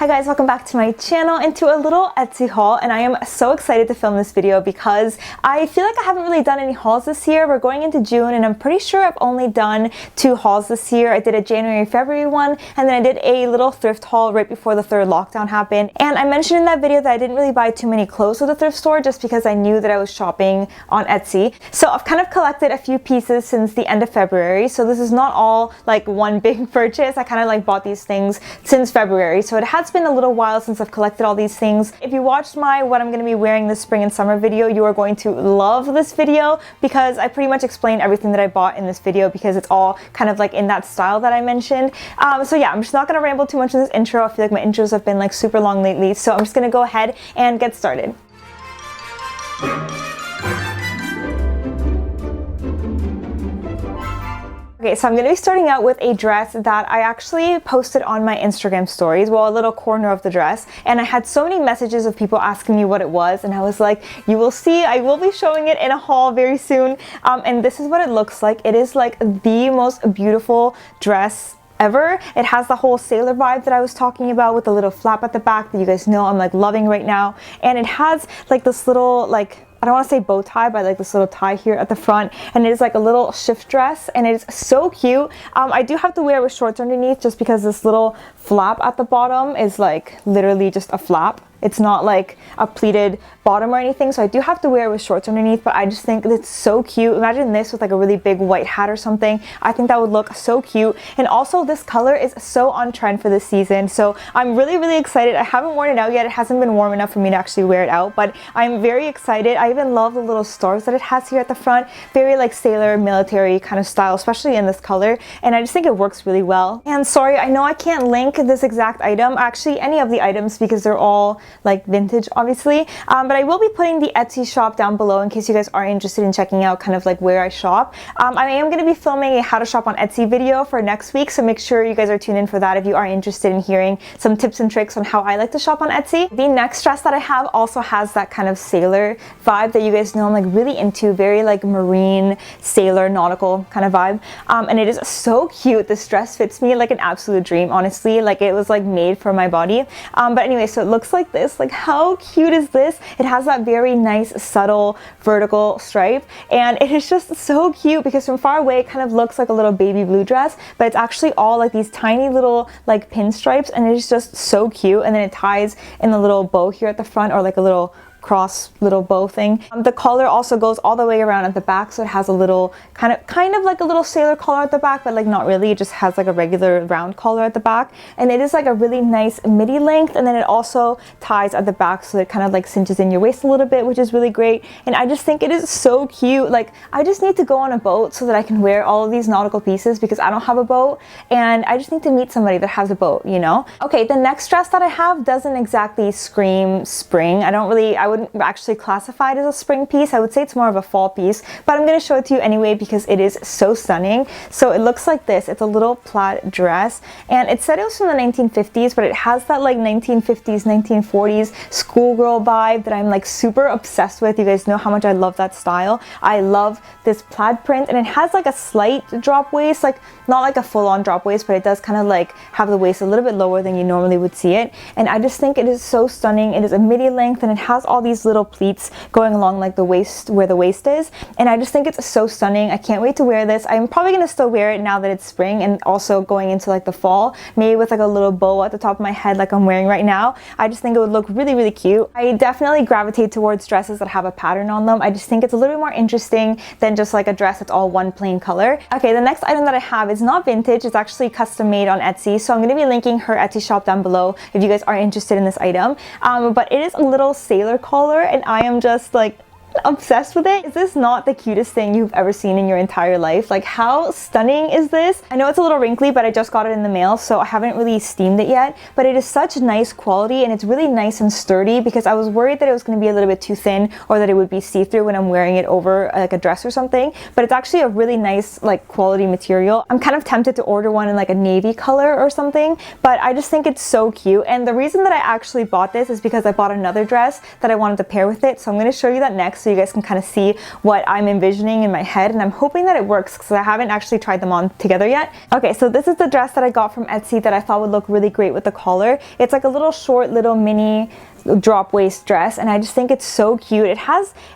Hi guys, welcome back to my channel and to a little Etsy haul, and I am so excited to film this video because I feel like I haven't really done any hauls this year. We're going into June and I'm pretty sure I've only done 2 hauls this year. I did a January, February one, and then I did a little thrift haul right before the 3rd lockdown happened. And I mentioned in that video that I didn't really buy too many clothes at the thrift store just because I knew that I was shopping on Etsy. So I've kind of collected a few pieces since the end of February. So this is not all like one big purchase. I kind of like bought these things since February. So it has been a little while since I've collected all these things. If you watched my what I'm going to be wearing this spring and summer video, you are going to love this video because I pretty much explained everything that I bought in this video because it's all kind of like in that style that I mentioned. So yeah, I'm just not going to ramble too much in this intro. I feel like my intros have been like super long lately, so I'm just going to go ahead and get started. Okay, so I'm going to be starting out with a dress that I actually posted on my Instagram stories, well, a little corner of the dress, and I had so many messages of people asking me what it was, and I was like, you will see, I will be showing it in a haul very soon, and this is what it looks like. It is like the most beautiful dress ever. It has the whole sailor vibe that I was talking about with the little flap at the back that you guys know I'm like loving right now, and it has like this little like, I don't want to say bow tie, but like this little tie here at the front, and it is like a little shift dress, and it is so cute. I do have to wear it with shorts underneath just because this little flap at the bottom is like literally just a flap. It's not like a pleated bottom or anything, so I do have to wear it with shorts underneath, but I just think it's so cute. Imagine this with like a really big white hat or something. I think that would look so cute, and also this color is so on trend for this season, so I'm really excited. I haven't worn it out yet. It hasn't been warm enough for me to actually wear it out, but I'm very excited. I even love the little stars that it has here at the front. Very like sailor military kind of style, especially in this color, and I just think it works really well. And sorry, I know I can't link this exact item, actually any of the items, because they're all like vintage obviously, but I will be putting the Etsy shop down below in case you guys are interested in checking out kind of like where I shop. I am going to be filming a how to shop on Etsy video for next week, so make sure you guys are tuned in for that if you are interested in hearing some tips and tricks on how I like to shop on Etsy. The next dress that I have also has that kind of sailor vibe that you guys know I'm like really into, very like marine, sailor, nautical kind of vibe, and it is so cute. This dress fits me like an absolute dream, honestly. Like it was like made for my body, but anyway, so it looks like this. Like how cute is this? It has that very nice subtle vertical stripe, and it is just so cute because from far away it kind of looks like a little baby blue dress, but it's actually all like these tiny little like pinstripes, and it is just so cute. And then it ties in a little bow here at the front, or like a little cross little bow thing. The collar also goes all the way around at the back, so it has a little kind of like a little sailor collar at the back, but like not really. It just has like a regular round collar at the back, and it is like a really nice midi length, and then it also ties at the back, so it kind of like cinches in your waist a little bit, which is really great. And I just think it is so cute. Like I just need to go on a boat so that I can wear all of these nautical pieces because I don't have a boat, and I just need to meet somebody that has a boat, you know? Okay, the next dress that I have doesn't exactly scream spring. I wouldn't actually classify it as a spring piece. I would say it's more of a fall piece, but I'm going to show it to you anyway because it is so stunning. So it looks like this. It's a little plaid dress, and it said it was from the 1950s, but it has that like 1950s, 1940s schoolgirl vibe that I'm like super obsessed with. You guys know how much I love that style. I love this plaid print, and it has like a slight drop waist, like not like a full-on drop waist, but it does kind of like have the waist a little bit lower than you normally would see it, and I just think it is so stunning. It is a midi length, and it has all these little pleats going along like the waist, where the waist is, and I just think it's so stunning. I can't wait to wear this. I'm probably gonna still wear it now that it's spring and also going into like the fall, maybe with like a little bow at the top of my head like I'm wearing right now. I just think it would look really cute. I definitely gravitate towards dresses that have a pattern on them. I just think it's a little bit more interesting than just like a dress that's all one plain color. Okay, the next item that I have is not vintage. It's actually custom made on Etsy, so I'm going to be linking her Etsy shop down below if you guys are interested in this item, but it is a little sailor collar, and I am just like obsessed with it. Is this not the cutest thing you've ever seen in your entire life? Like how stunning is this? I know it's a little wrinkly, but I just got it in the mail, so I haven't really steamed it yet, but it is such nice quality, and it's really nice and sturdy because I was worried that it was going to be a little bit too thin or that it would be see-through when I'm wearing it over like a dress or something, but it's actually a really nice like quality material. I'm kind of tempted to order one in like a navy color or something, but I just think it's so cute. And the reason that I actually bought this is because I bought another dress that I wanted to pair with it, so I'm going to show you that next. so you guys can kind of see what I'm envisioning in my head, and I'm hoping that it works because I haven't actually tried them on together yet. Okay, so this is the dress that I got from Etsy that I thought would look really great with the collar. It's like a little short, little mini drop waist dress, and I just think it's so cute. It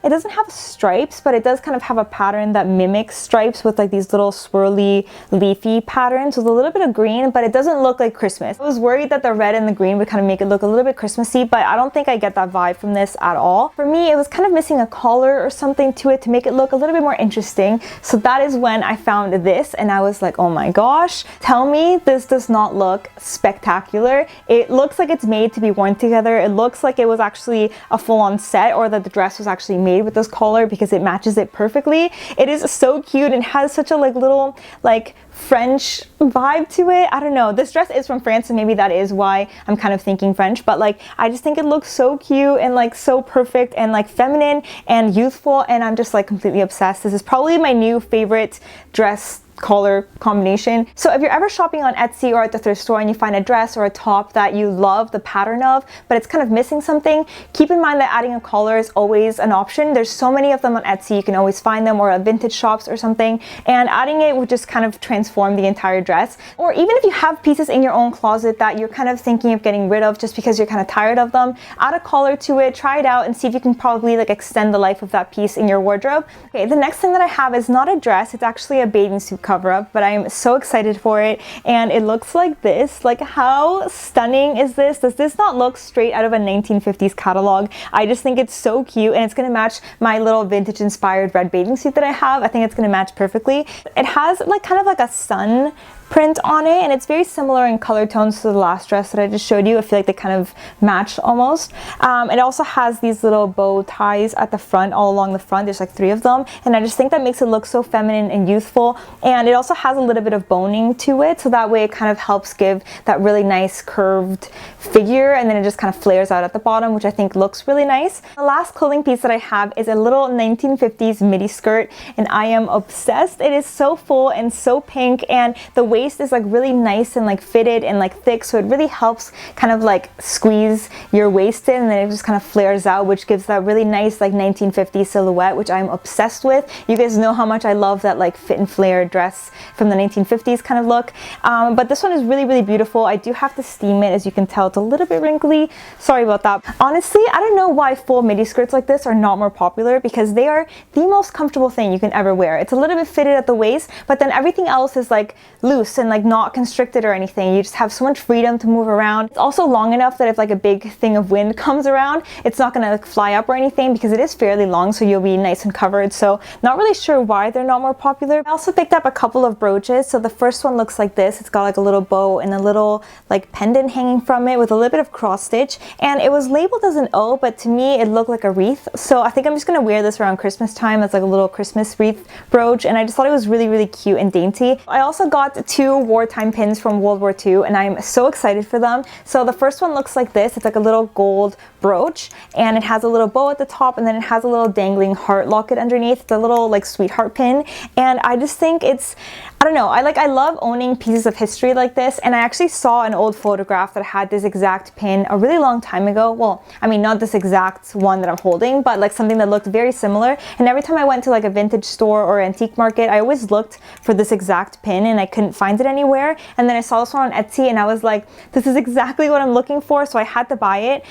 doesn't have stripes, but it does kind of have a pattern that mimics stripes with like these little swirly leafy patterns with a little bit of green, but it doesn't look like Christmas. I was worried that the red and the green would kind of make it look a little bit Christmassy, but I don't think I get that vibe from this at all. For me, it was kind of missing a collar or something to it to make it look a little bit more interesting. So that is when I found this, and I was like, oh my gosh, tell me this does not look spectacular. It looks like it's made to be worn together. It looks like it was actually a full-on set, or that the dress was actually made with this collar, because it matches it perfectly. It is so cute and has such a like little like French vibe to it. I don't know, this dress is from France, and maybe that is why I'm kind of thinking French, but like I just think it looks so cute and like so perfect and like feminine and youthful, and I'm just like completely obsessed. This is probably my new favorite dress color combination. So if you're ever shopping on Etsy or at the thrift store and you find a dress or a top that you love the pattern of, but it's kind of missing something, keep in mind that adding a collar is always an option. There's so many of them on Etsy, you can always find them, or at vintage shops or something, and adding it would just kind of transform the entire dress. Or even if you have pieces in your own closet that you're kind of thinking of getting rid of just because you're kind of tired of them, add a collar to it, try it out, and see if you can probably like extend the life of that piece in your wardrobe. Okay, the next thing that I have is not a dress, it's actually a bathing suit cover up, but I am so excited for it, and it looks like this. Like, how stunning is this? Does this not look straight out of a 1950s catalog? I just think it's so cute, and it's gonna match my little vintage inspired red bathing suit that I have. I think it's gonna match perfectly. It has like kind of like a sun print on it, and it's very similar in color tones to the last dress that I just showed you. I feel like they kind of match almost. It also has these little bow ties at the front, all along the front. There's like 3 of them, and I just think that makes it look so feminine and youthful. And it also has a little bit of boning to it, so that way it kind of helps give that really nice curved figure, and then it just kind of flares out at the bottom, which I think looks really nice. The last clothing piece that I have is a little 1950s midi skirt, and I am obsessed. It is so full and so pink, and the waist is like really nice and like fitted and like thick, so it really helps kind of like squeeze your waist in, and then it just kind of flares out, which gives that really nice like 1950s silhouette, which I'm obsessed with. You guys know how much I love that like fit and flare dress from the 1950s kind of look, but this one is really, really beautiful. I do have to steam it, as you can tell. It's a little bit wrinkly, sorry about that. Honestly, I don't know why full midi skirts like this are not more popular, because they are the most comfortable thing you can ever wear. It's a little bit fitted at the waist, but then everything else is like loose and like not constricted or anything. You just have so much freedom to move around. It's also long enough that if like a big thing of wind comes around, it's not gonna like fly up or anything, because it is fairly long, so you'll be nice and covered. So not really sure why they're not more popular. I also picked up a couple of brooches. So the first one looks like this. It's got like a little bow and a little like pendant hanging from it with a little bit of cross stitch, and it was labeled as an O, but to me it looked like a wreath. So I think I'm just gonna wear this around Christmas time as like a little Christmas wreath brooch, and I just thought it was really, really cute and dainty. I also got 2 wartime pins from World War II, and I'm so excited for them. So the first one looks like this. It's like a little gold brooch, and it has a little bow at the top, and then it has a little dangling heart locket underneath. It's a little like sweetheart pin, and I just think it's, I don't know, I love owning pieces of history like this, and I actually saw an old photograph that had this exact pin a really long time ago. Well, I mean, not this exact one that I'm holding, but like something that looked very similar. And every time I went to like a vintage store or antique market, I always looked for this exact pin, and I couldn't find it anywhere. And then I saw this one on Etsy, and I was like, this is exactly what I'm looking for, so I had to buy it.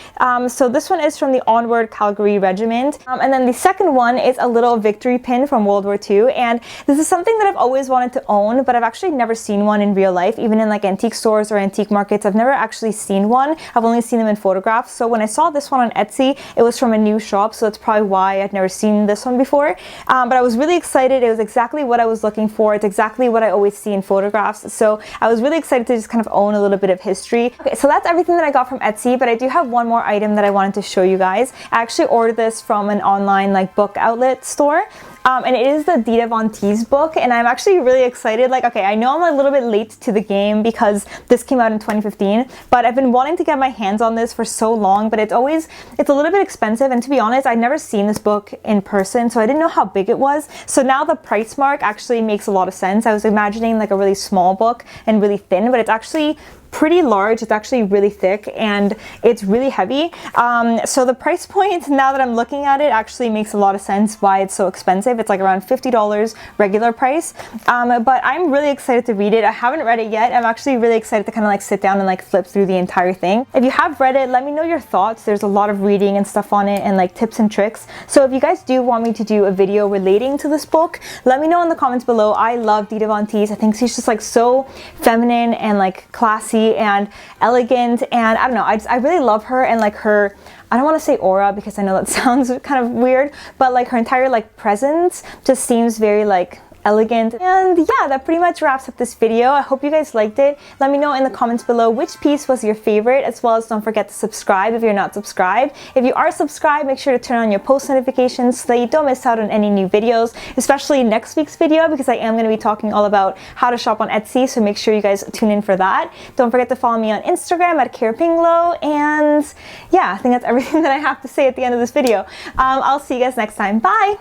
So this one is from the Onward Calgary Regiment, and then the second one is a little victory pin from World War II, and this is something that I've always wanted to own, but I've actually never seen one in real life. Even in like antique stores or antique markets, I've never actually seen one. I've only seen them in photographs. So when I saw this one on Etsy, it was from a new shop, so that's probably why I'd never seen this one before. But I was really excited. It was exactly what I was looking for. It's exactly what I always see in photographs, so I was really excited to just kind of own a little bit of history. Okay, so that's everything that I got from Etsy, but I do have one more item that I wanted to show you guys. I actually ordered this from an online like book outlet store. And it is the Dita Von Teese book, and I'm actually really excited. Like, okay, I know I'm a little bit late to the game because this came out in 2015, but I've been wanting to get my hands on this for so long, but it's a little bit expensive, and to be honest, I'd never seen this book in person, so I didn't know how big it was. So now the price mark actually makes a lot of sense. I was imagining like a really small book and really thin, but it's actually pretty large. It's actually really thick and it's really heavy. So the price point, now that I'm looking at it, actually makes a lot of sense why it's so expensive. It's like around $50 regular price. But I'm really excited to read it. I haven't read it yet. I'm actually really excited to kind of like sit down and like flip through the entire thing. If you have read it, let me know your thoughts. There's a lot of reading and stuff on it and like tips and tricks. So if you guys do want me to do a video relating to this book, let me know in the comments below. I love Dita Von Teese. I think she's just like so feminine and like classy and elegant, and I don't know, I really love her, and like her, I don't want to say aura because I know that sounds kind of weird, but like her entire like presence just seems very like elegant. And yeah, that pretty much wraps up this video. I hope you guys liked it. Let me know in the comments below which piece was your favorite, as well as don't forget to subscribe if you're not subscribed. If you are subscribed, make sure to turn on your post notifications so that you don't miss out on any new videos, especially next week's video, because I am going to be talking all about how to shop on Etsy, so make sure you guys tune in for that. Don't forget to follow me on Instagram at Pinglo, and yeah, I think that's everything that I have to say at the end of this video. I'll see you guys next time. Bye!